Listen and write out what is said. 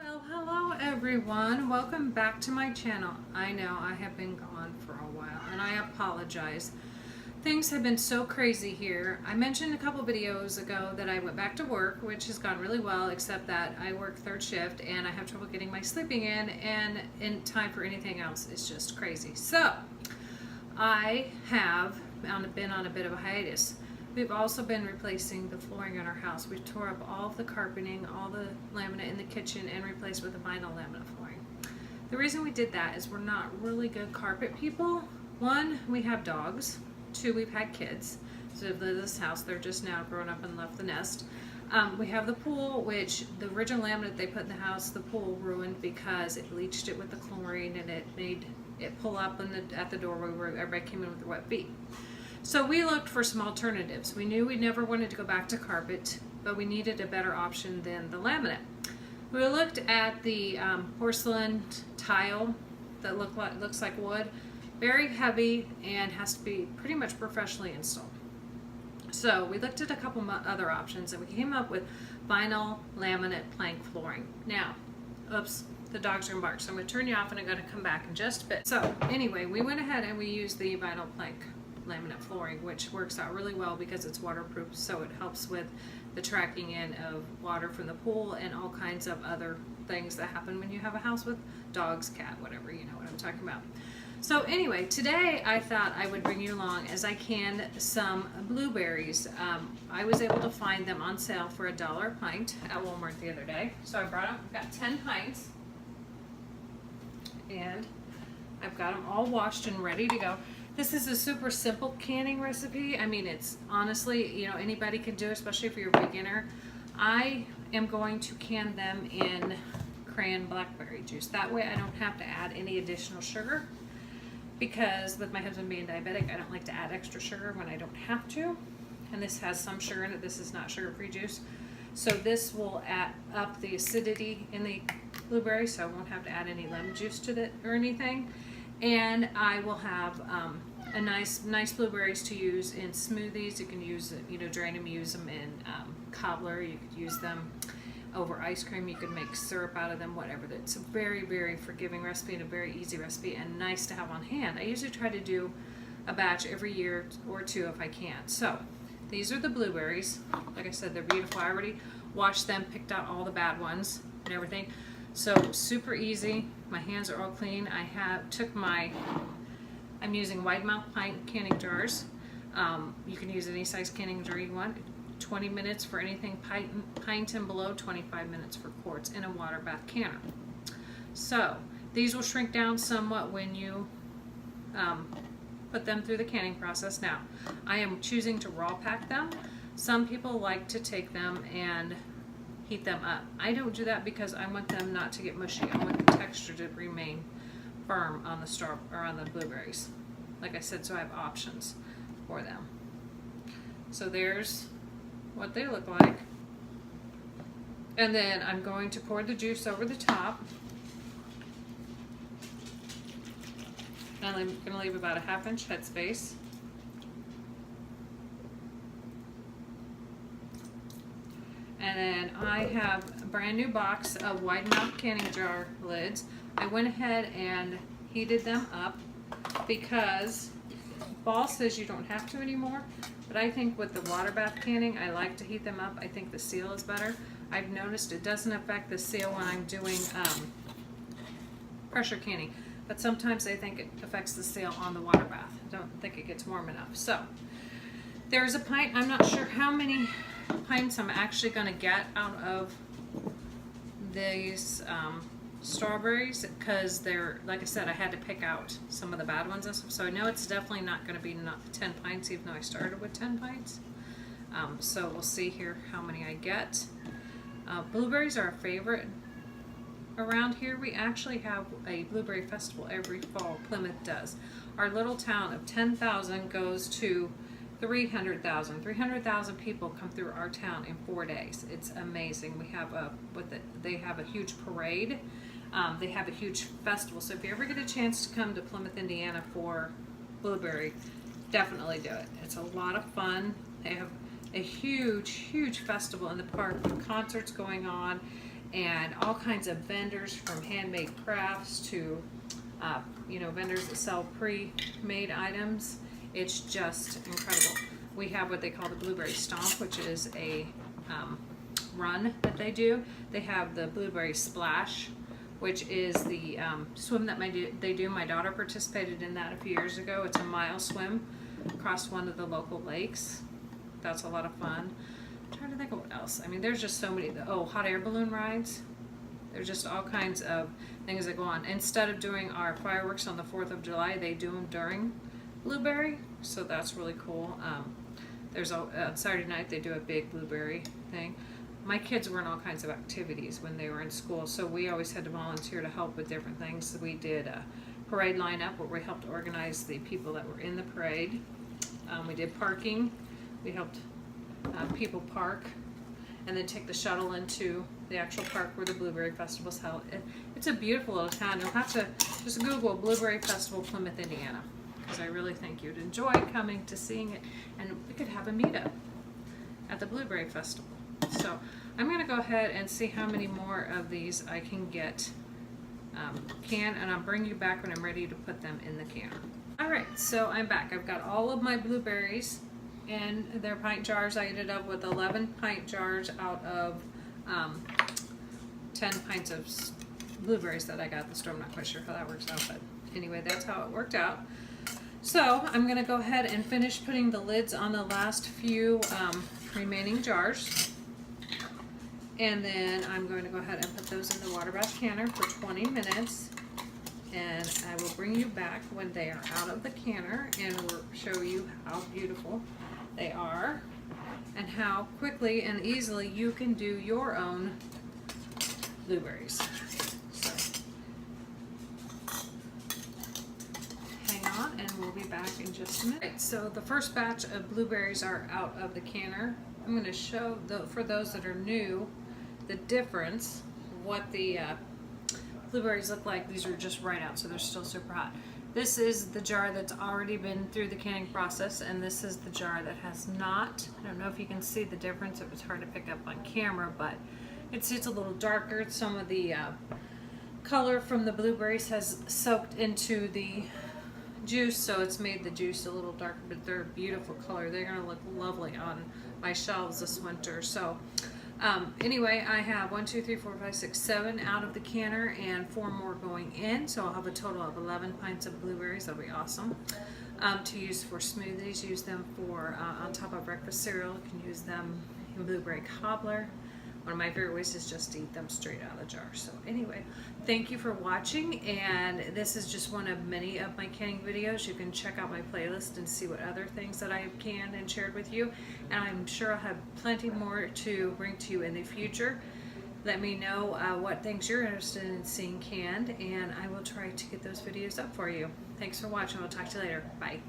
Well, hello everyone. Welcome back to my channel. I know I have been gone for a while and I apologize. Things have been so crazy here. I mentioned a couple videos ago that I went back to work, which has gone really well, except that I work third shift and I have trouble getting my sleeping in, and in time for anything else is just crazy. So I have been on a bit of a hiatus. We've also been replacing the flooring in our house. We tore up all of the carpeting, all the laminate in the kitchen, and replaced with a vinyl laminate flooring. The reason we did that is we're not really good carpet people. One, we have dogs. Two, we've had kids. So they've lived in this house. They're just now grown up and left the nest. We have the pool, which the original laminate they put in the house, the pool ruined because it bleached it with the chlorine and it made it pull up at the doorway where everybody came in with their wet feet. So we looked for some alternatives. We knew we never wanted to go back to carpet, but we needed a better option than the laminate. We looked at the porcelain tile that looks like wood, very heavy and has to be pretty much professionally installed. So we looked at a couple other options and we came up with vinyl laminate plank flooring. Now, oops, the dogs are gonna bark, so I'm gonna turn you off and I'm gonna come back in just a bit. So anyway, we went ahead and we used the vinyl plank laminate flooring, which works out really well because it's waterproof, so it helps with the tracking in of water from the pool and all kinds of other things that happen when you have a house with dogs, cat, whatever, you know what I'm talking about. So anyway, today I thought I would bring you along as I canned some blueberries. I was able to find them on sale for $1 a pint at Walmart the other day, so I brought them, got 10 pints, and I've got them all washed and ready to go. This is a super simple canning recipe. I mean, it's honestly, you know, anybody can do it, especially if you're a beginner. I am going to can them in cran blackberry juice. That way I don't have to add any additional sugar, because with my husband being diabetic, I don't like to add extra sugar when I don't have to. And this has some sugar in it. This is not sugar-free juice. So this will add up the acidity in the blueberry, so I won't have to add any lemon juice to it or anything. And I will have a nice blueberries to use in smoothies. You can use, you know, drain them, use them in cobbler. You could use them over ice cream. You could make syrup out of them, whatever. It's a very, very forgiving recipe and a very easy recipe and nice to have on hand. I usually try to do a batch every year or two if I can. So these are the blueberries. Like I said, they're beautiful. I already washed them, picked out all the bad ones and everything. So super easy. My hands are all clean. I'm using wide mouth pint canning jars. You can use any size canning jar you want. 20 minutes for anything pint and below, 25 minutes for quarts in a water bath canner. So these will shrink down somewhat when you put them through the canning process. Now, I am choosing to raw pack them. Some people like to take them and heat them up. I don't do that because I want them not to get mushy. I want the texture to remain firm on the blueberries. Like I said, so I have options for them. So there's what they look like. And then I'm going to pour the juice over the top. And I'm going to leave about a ½ inch headspace. And then I have a brand new box of wide mouth canning jar lids. I went ahead and heated them up because Ball says you don't have to anymore, but I think with the water bath canning, I like to heat them up. I think the seal is better. I've noticed it doesn't affect the seal when I'm doing pressure canning, but sometimes I think it affects the seal on the water bath. I don't think it gets warm enough. So there's a pint. I'm not sure how many pints I'm actually going to get out of these strawberries, because they're, like I said, I had to pick out some of the bad ones and stuff, so I know it's definitely not going to be 10 pints, even though I started with 10 pints. So we'll see here how many I get. Blueberries are a favorite around here. We actually have a blueberry festival every fall. Plymouth does. Our little town of 10,000 goes to 300,000. 300,000 people come through our town in 4 days. It's amazing. We have they have a huge parade. They have a huge festival. So if you ever get a chance to come to Plymouth, Indiana for blueberry, definitely do it. It's a lot of fun. They have a huge festival in the park with concerts going on and all kinds of vendors, from handmade crafts to vendors that sell pre-made items. It's just incredible. We have what they call the Blueberry Stomp, which is a run that they do. They have the Blueberry Splash, which is the swim that they do. My daughter participated in that a few years ago. It's a mile swim across one of the local lakes. That's a lot of fun. I'm trying to think of what else. I mean, there's just so many. Hot air balloon rides. There's just all kinds of things that go on. Instead of doing our fireworks on the 4th of July, they do them during Blueberry, so that's really cool. On Saturday night they do a big Blueberry thing. My kids were in all kinds of activities when they were in school, so we always had to volunteer to help with different things. So we did a parade lineup where we helped organize the people that were in the parade. We did parking. We helped people park and then take the shuttle into the actual park where the Blueberry Festival is held. It's a beautiful little town. You'll have to just Google Blueberry Festival, Plymouth, Indiana, because I really think you'd enjoy coming to seeing it, and we could have a meetup at the Blueberry Festival. So I'm going to go ahead and see how many more of these I can get canned, and I'll bring you back when I'm ready to put them in the canner. Alright, so I'm back. I've got all of my blueberries in their pint jars. I ended up with 11 pint jars out of 10 pints of blueberries that I got at the store. I'm not quite sure how that works out, but anyway, that's how it worked out. So I'm going to go ahead and finish putting the lids on the last few remaining jars. And then I'm going to go ahead and put those in the water bath canner for 20 minutes. And I will bring you back when they are out of the canner and we'll show you how beautiful they are and how quickly and easily you can do your own blueberries. So hang on and we'll be back in just a minute. Right, so the first batch of blueberries are out of the canner. I'm going to show, for those that are new, the difference, what the blueberries look like. These are just right out, so they're still super hot. This is the jar that's already been through the canning process, and this is the jar that has not. I don't know if you can see the difference. It was hard to pick up on camera, but it's a little darker. Some of the color from the blueberries has soaked into the juice, so it's made the juice a little darker, but they're a beautiful color. They're going to look lovely on my shelves this winter. So anyway, I have 1, 2, 3, 4, 5, 6, 7 out of the canner and 4 more going in, so I'll have a total of 11 pints of blueberries. That'll be awesome. To use for smoothies, use them for on top of breakfast cereal. You can use them in blueberry cobbler. One of my favorite ways is just to eat them straight out of the jar. So anyway, thank you for watching, and this is just one of many of my canning videos. You can check out my playlist and see what other things that I have canned and shared with you, and I'm sure I'll have plenty more to bring to you in the future. Let me know what things you're interested in seeing canned, and I will try to get those videos up for you. Thanks for watching. We'll talk to you later. Bye.